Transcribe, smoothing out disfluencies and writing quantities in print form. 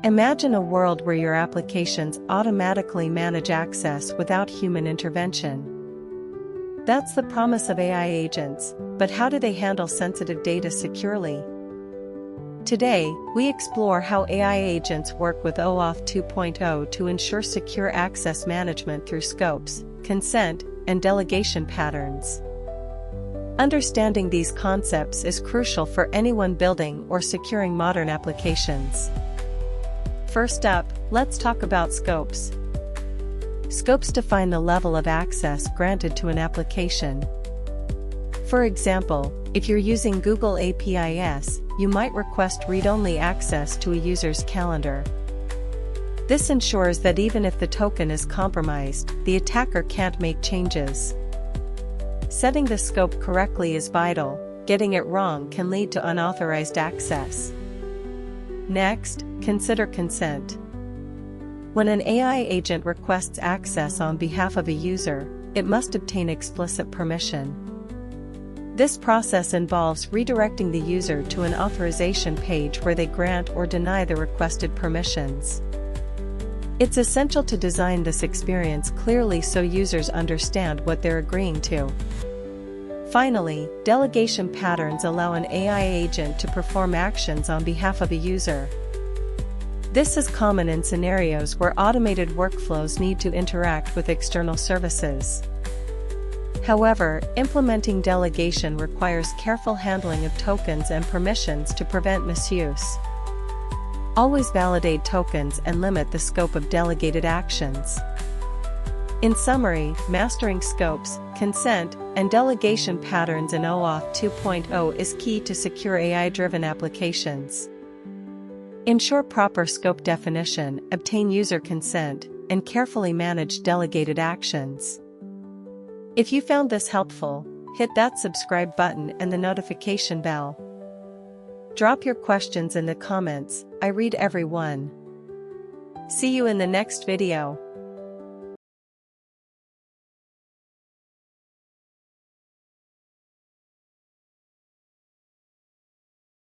Imagine a world where your applications automatically manage access without human intervention. That's the promise of AI agents, but how do they handle sensitive data securely? Today, we explore how AI agents work with OAuth 2.0 to ensure secure access management through scopes, consent, and delegation patterns. Understanding these concepts is crucial for anyone building or securing modern applications. First up, let's talk about scopes. Scopes define the level of access granted to an application. For example, if you're using Google APIs, you might request read-only access to a user's calendar. This ensures that even if the token is compromised, the attacker can't make changes. Setting the scope correctly is vital. Getting it wrong can lead to unauthorized access. Next, consider consent. When an AI agent requests access on behalf of a user, it must obtain explicit permission. This process involves redirecting the user to an authorization page where they grant or deny the requested permissions. It's essential to design this experience clearly so users understand what they're agreeing to. Finally, delegation patterns allow an AI agent to perform actions on behalf of a user. This is common in scenarios where automated workflows need to interact with external services. However, implementing delegation requires careful handling of tokens and permissions to prevent misuse. Always validate tokens and limit the scope of delegated actions. In summary, mastering scopes, consent, and delegation patterns in OAuth 2.0 is key to secure AI-driven applications. Ensure proper scope definition, obtain user consent, and carefully manage delegated actions. If you found this helpful, hit that subscribe button and the notification bell. Drop your questions in the comments, I read every one. See you in the next video.